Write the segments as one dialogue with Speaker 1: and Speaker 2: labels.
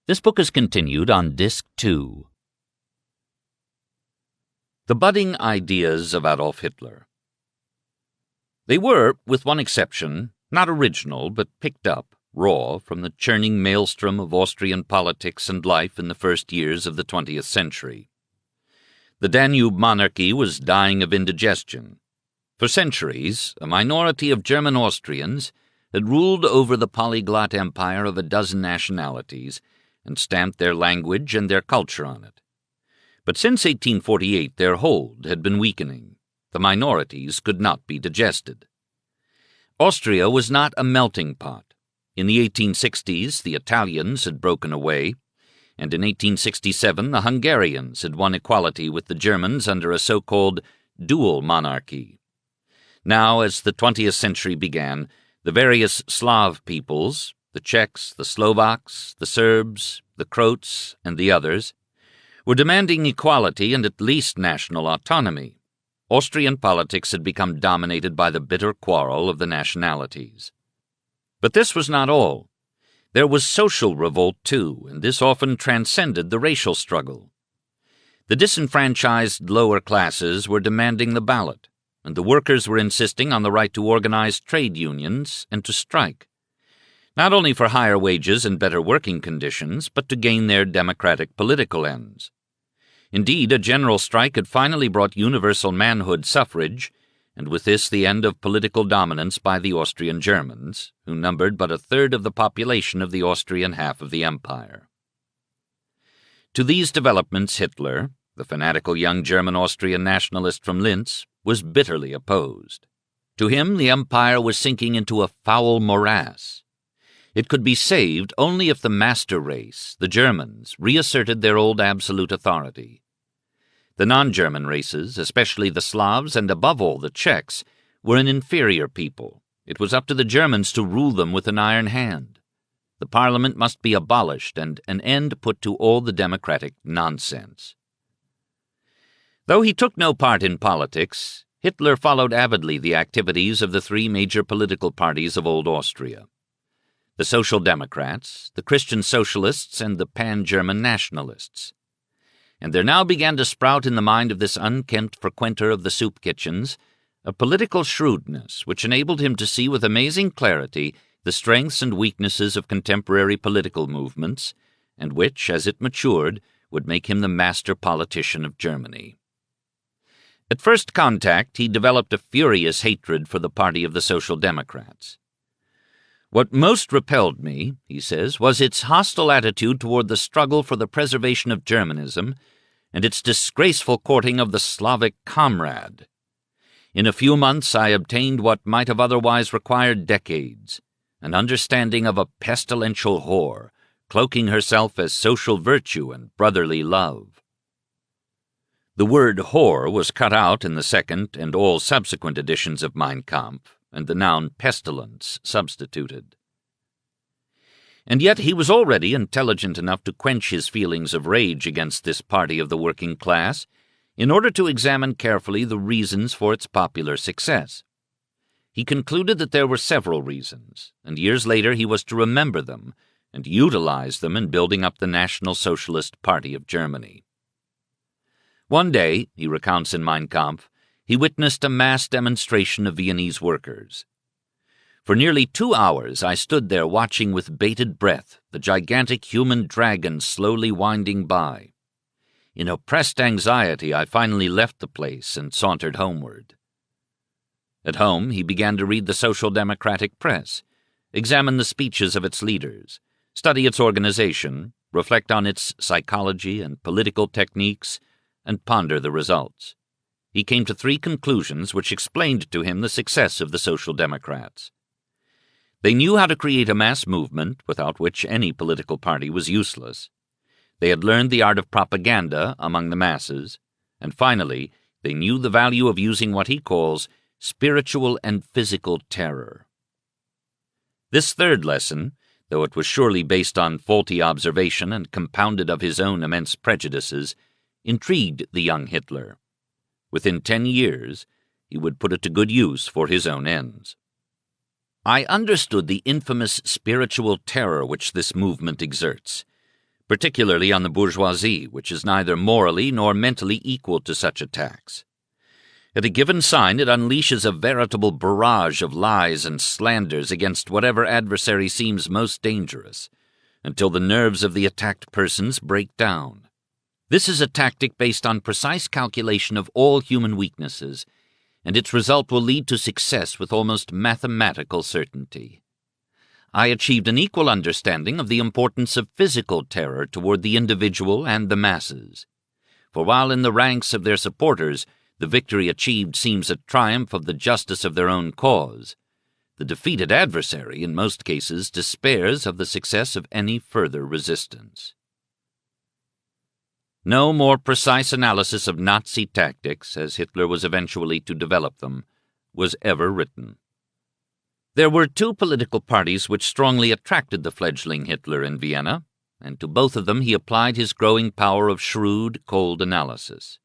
Speaker 1: This book is continued on Disc 2. The Budding Ideas of Adolf Hitler. They were, with one exception, not original, but picked up, raw, from the churning maelstrom of Austrian politics and life in the first years of the 20th century. The Danube monarchy was dying of indigestion. For centuries, a minority of German Austrians had ruled over the polyglot empire of a dozen nationalities and stamped their language and their culture on it. But since 1848 their hold had been weakening. The minorities could not be digested. Austria was not a melting pot. In the 1860s the Italians had broken away, and in 1867 the Hungarians had won equality with the Germans under a so-called dual monarchy. Now, as the 20th century began, the various Slav peoples, the Czechs, the Slovaks, the Serbs, the Croats, and the others, were demanding equality and at least national autonomy. Austrian politics had become dominated by the bitter quarrel of the nationalities. But this was not all. There was social revolt, too, and this often transcended the racial struggle. The disenfranchised lower classes were demanding the ballot, and the workers were insisting on the right to organize trade unions and to strike, not only for higher wages and better working conditions, but to gain their democratic political ends. Indeed, a general strike had finally brought universal manhood suffrage, and with this the end of political dominance by the Austrian Germans, who numbered but a third of the population of the Austrian half of the empire. To these developments Hitler, the fanatical young German-Austrian nationalist from Linz, was bitterly opposed. To him the empire was sinking into a foul morass. It could be saved only if the master race, the Germans, reasserted their old absolute authority. The non-German races, especially the Slavs and above all the Czechs, were an inferior people. It was up to the Germans to rule them with an iron hand. The parliament must be abolished and an end put to all the democratic nonsense. Though he took no part in politics, Hitler followed avidly the activities of the three major political parties of Old Austria: the Social Democrats, the Christian Socialists, and the Pan-German Nationalists. And there now began to sprout in the mind of this unkempt frequenter of the soup kitchens a political shrewdness which enabled him to see with amazing clarity the strengths and weaknesses of contemporary political movements, and which, as it matured, would make him the master politician of Germany. At first contact, he developed a furious hatred for the party of the Social Democrats. "What most repelled me," he says, "was its hostile attitude toward the struggle for the preservation of Germanism and its disgraceful courting of the Slavic comrade. In a few months I obtained what might have otherwise required decades, an understanding of a pestilential whore, cloaking herself as social virtue and brotherly love." The word whore was cut out in the second and all subsequent editions of Mein Kampf, and the noun pestilence substituted. And yet he was already intelligent enough to quench his feelings of rage against this party of the working class in order to examine carefully the reasons for its popular success. He concluded that there were several reasons, and years later he was to remember them and utilize them in building up the National Socialist Party of Germany. One day, he recounts in Mein Kampf, he witnessed a mass demonstration of Viennese workers. "For nearly 2 hours I stood there watching with bated breath the gigantic human dragon slowly winding by. In oppressed anxiety I finally left the place and sauntered homeward." At home he began to read the Social Democratic press, examine the speeches of its leaders, study its organization, reflect on its psychology and political techniques, and ponder the results. He came to 3 conclusions which explained to him the success of the Social Democrats. They knew how to create a mass movement, without which any political party was useless. They had learned the art of propaganda among the masses, and finally, they knew the value of using what he calls spiritual and physical terror. This third lesson, though it was surely based on faulty observation and compounded of his own immense prejudices, intrigued the young Hitler. Within 10 years, he would put it to good use for his own ends. "I understood the infamous spiritual terror which this movement exerts, particularly on the bourgeoisie, which is neither morally nor mentally equal to such attacks. At a given sign, it unleashes a veritable barrage of lies and slanders against whatever adversary seems most dangerous, until the nerves of the attacked persons break down. This is a tactic based on precise calculation of all human weaknesses, and its result will lead to success with almost mathematical certainty. I achieved an equal understanding of the importance of physical terror toward the individual and the masses. For while in the ranks of their supporters the victory achieved seems a triumph of the justice of their own cause, the defeated adversary, in most cases, despairs of the success of any further resistance. No more precise analysis of Nazi tactics, as Hitler was eventually to develop them, was ever written. There were two political parties which strongly attracted the fledgling Hitler in Vienna, and to both of them he applied his growing power of shrewd, cold analysis.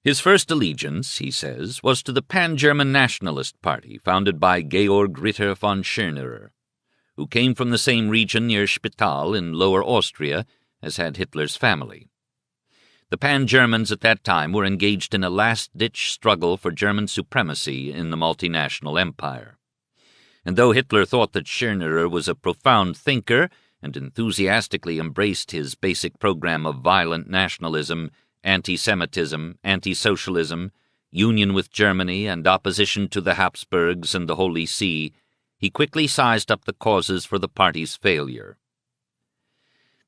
Speaker 1: His first allegiance, he says, was to the Pan-German Nationalist Party founded by Georg Ritter von Schirnerer, who came from the same region near Spital in Lower Austria as had Hitler's family. The Pan-Germans at that time were engaged in a last-ditch struggle for German supremacy in the multinational empire. And though Hitler thought that Schirnerer was a profound thinker and enthusiastically embraced his basic program of violent nationalism, anti-Semitism, anti-socialism, union with Germany, and opposition to the Habsburgs and the Holy See, he quickly sized up the causes for the party's failure.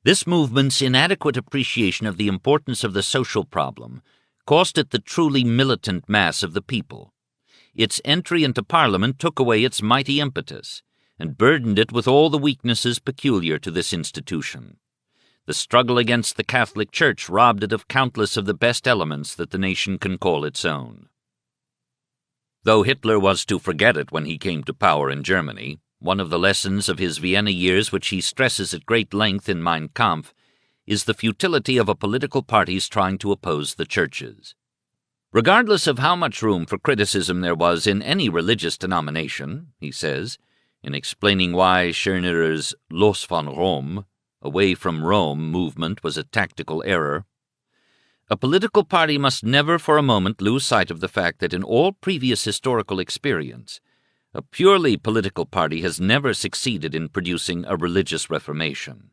Speaker 1: This movement's inadequate appreciation of the importance of the social problem cost it the truly militant mass of the people. Its entry into Parliament took away its mighty impetus and burdened it with all the weaknesses peculiar to this institution. The struggle against the Catholic Church robbed it of countless of the best elements that the nation can call its own. Though Hitler was to forget it when he came to power in Germany, one of the lessons of his Vienna years which he stresses at great length in Mein Kampf is the futility of a political party's trying to oppose the churches. Regardless of how much room for criticism there was in any religious denomination, he says, in explaining why Schirnerer's Los von Rom, away from Rome movement was a tactical error, a political party must never for a moment lose sight of the fact that in all previous historical experience, a purely political party has never succeeded in producing a religious reformation.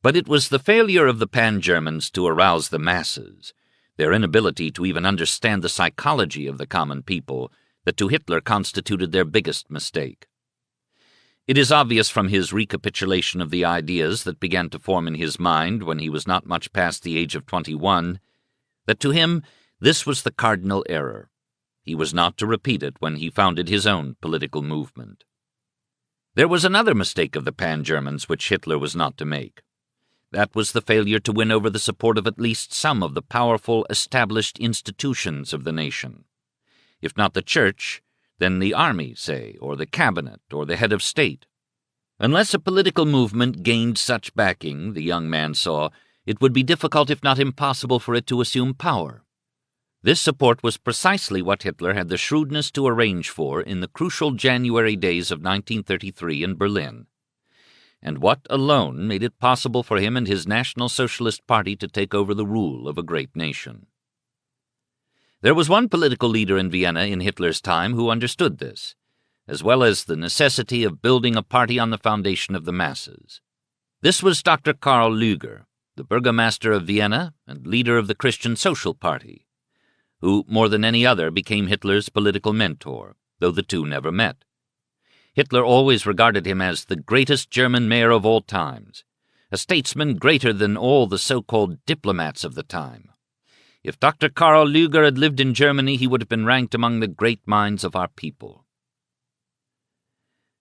Speaker 1: But it was the failure of the Pan-Germans to arouse the masses, their inability to even understand the psychology of the common people, that to Hitler constituted their biggest mistake. It is obvious from his recapitulation of the ideas that began to form in his mind when he was not much past the age of 21, that to him this was the cardinal error. He was not to repeat it when he founded his own political movement. There was another mistake of the Pan-Germans which Hitler was not to make. That was the failure to win over the support of at least some of the powerful established institutions of the nation. If not the church, then the army, say, or the cabinet, or the head of state. Unless a political movement gained such backing, the young man saw, it would be difficult if not impossible for it to assume power. This support was precisely what Hitler had the shrewdness to arrange for in the crucial January days of 1933 in Berlin, and what alone made it possible for him and his National Socialist Party to take over the rule of a great nation. There was one political leader in Vienna in Hitler's time who understood this, as well as the necessity of building a party on the foundation of the masses. This was Dr. Karl Lueger, the burgomaster of Vienna and leader of the Christian Social Party, who, more than any other, became Hitler's political mentor, though the two never met. Hitler always regarded him as the greatest German mayor of all times, a statesman greater than all the so-called diplomats of the time. If Dr. Karl Lueger had lived in Germany, he would have been ranked among the great minds of our people.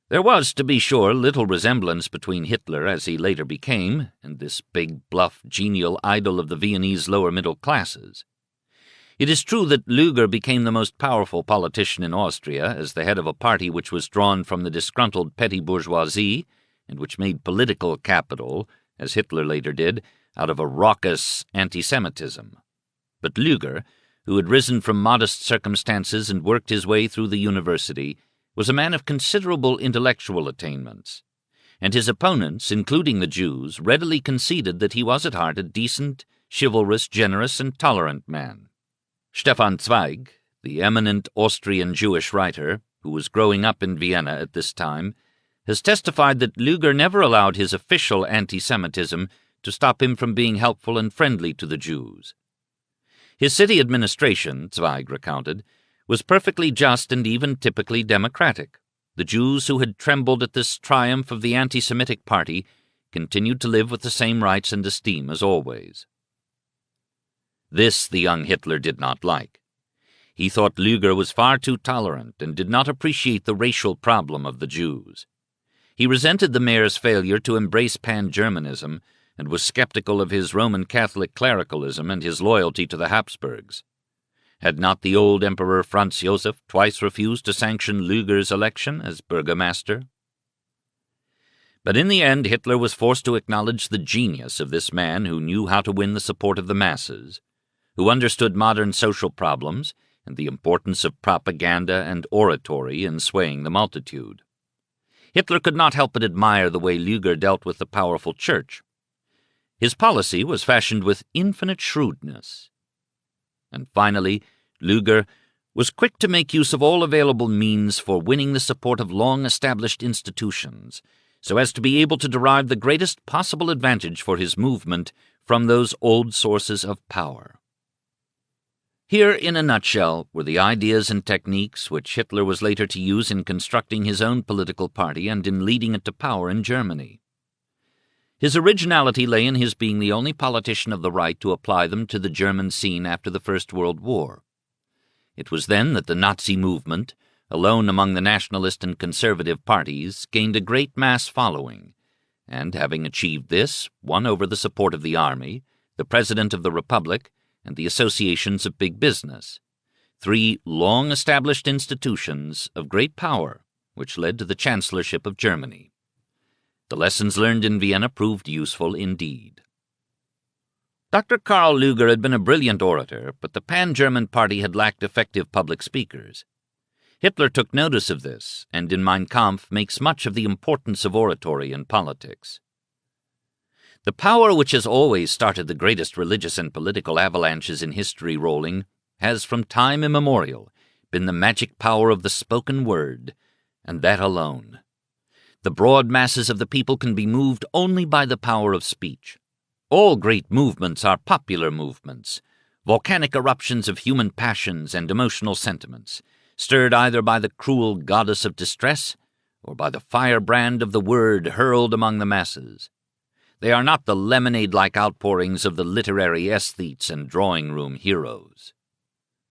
Speaker 1: There was, to be sure, little resemblance between Hitler, as he later became, and this big, bluff, genial idol of the Viennese lower middle classes. It is true that Lueger became the most powerful politician in Austria as the head of a party which was drawn from the disgruntled petty bourgeoisie and which made political capital, as Hitler later did, out of a raucous anti-Semitism. But Lueger, who had risen from modest circumstances and worked his way through the university, was a man of considerable intellectual attainments, and his opponents, including the Jews, readily conceded that he was at heart a decent, chivalrous, generous, and tolerant man. Stefan Zweig, the eminent Austrian Jewish writer, who was growing up in Vienna at this time, has testified that Lueger never allowed his official anti-Semitism to stop him from being helpful and friendly to the Jews. His city administration, Zweig recounted, was perfectly just and even typically democratic. The Jews who had trembled at this triumph of the anti-Semitic party continued to live with the same rights and esteem as always. This the young Hitler did not like. He thought Lueger was far too tolerant and did not appreciate the racial problem of the Jews. He resented the mayor's failure to embrace pan-Germanism and was skeptical of his Roman Catholic clericalism and his loyalty to the Habsburgs. Had not the old Emperor Franz Joseph twice refused to sanction Lueger's election as burgomaster? But in the end, Hitler was forced to acknowledge the genius of this man who knew how to win the support of the masses, who understood modern social problems and the importance of propaganda and oratory in swaying the multitude. Hitler could not help but admire the way Lueger dealt with the powerful church. His policy was fashioned with infinite shrewdness. And finally, Lueger was quick to make use of all available means for winning the support of long-established institutions, so as to be able to derive the greatest possible advantage for his movement from those old sources of power. Here, in a nutshell, were the ideas and techniques which Hitler was later to use in constructing his own political party and in leading it to power in Germany. His originality lay in his being the only politician of the right to apply them to the German scene after the First World War. It was then that the Nazi movement, alone among the nationalist and conservative parties, gained a great mass following, and, having achieved this, won over the support of the army, the President of the Republic, and the associations of big business, three long-established institutions of great power which led to the Chancellorship of Germany. The lessons learned in Vienna proved useful indeed. Dr. Karl Lueger had been a brilliant orator, but the pan-German party had lacked effective public speakers. Hitler took notice of this, and in Mein Kampf makes much of the importance of oratory in politics. The power which has always started the greatest religious and political avalanches in history rolling has from time immemorial been the magic power of the spoken word, and that alone. The broad masses of the people can be moved only by the power of speech. All great movements are popular movements, volcanic eruptions of human passions and emotional sentiments, stirred either by the cruel goddess of distress or by the firebrand of the word hurled among the masses. They are not the lemonade-like outpourings of the literary aesthetes and drawing-room heroes.